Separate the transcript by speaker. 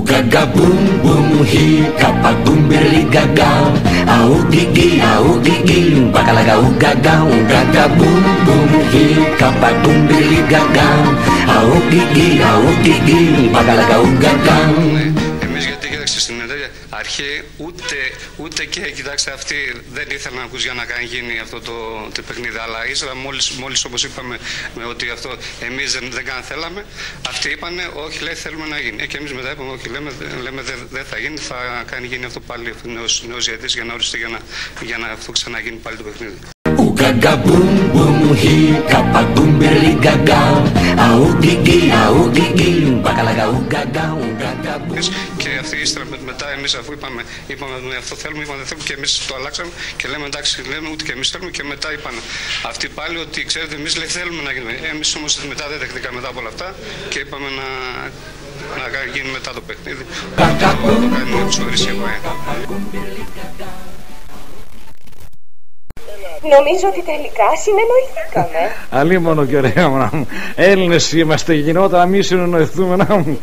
Speaker 1: Ουγγαγκα μπουμ μπουμ χι καπαγκούμ μπιρλιγκαγκα. Αουγγιγι αουγγιγι μπακαλαγα ουγγαγκα. Ουγγαγκα μπουμ μπουμ χι καπαγκούμ μπιρλιγκαγκα. Αουγγιγι αουγγιγι μπακαλαγα ουγγαγκα.
Speaker 2: Εμείς γιατί κοίταξε στην αρχή ούτε και κοιτάξτε αυτοί δεν ήθελαν να ακούς για να γίνει αυτό το παιχνίδι, αλλά ύστερα μόλις όπως είπαμε ότι αυτό εμείς δεν θέλαμε, αυτοί είπανε όχι, λέει, θέλουμε να γίνει, και εμείς μετά είπαμε όχι, λέμε δεν θα γίνει, θα γίνει αυτό πάλι νέος διαιτητής για να οριστεί για να αυτό ξαναγίνει πάλι το παιχνίδι.
Speaker 1: Ουγγαγκα μπουμ μπουμ χι καπαγκούμ μπιρλιγκαγκα. Αουγγιγι αουγγιγι μπακαλαγα ουγγαγκα. Ουγγαγκα μπουμ.
Speaker 2: Και αυτοί ύστερα μετά εμείς αφού είπαμε αυτό θέλουμε, είπαμε δεν θέλουμε, και εμείς το αλλάξαμε και λέμε εντάξει, λέμε ούτε και εμείς θέλουμε, και μετά είπαν αυτοί πάλι ότι ξέρετε εμείς λέει θέλουμε να γίνουμε. Εμείς όμως μετά δεν δεχτήκαμε μετά από όλα αυτά και είπαμε να γίνει μετά το παιχνίδι. Το κάνει με τους χωρίς εγώ.
Speaker 3: Νομίζω ότι τελικά συνεννοηθήκαμε.
Speaker 4: Αλίμονο και ωραία, μάνα μου. Έλληνες είμαστε, γινόταν να μην συνεννοηθούμε, να μου.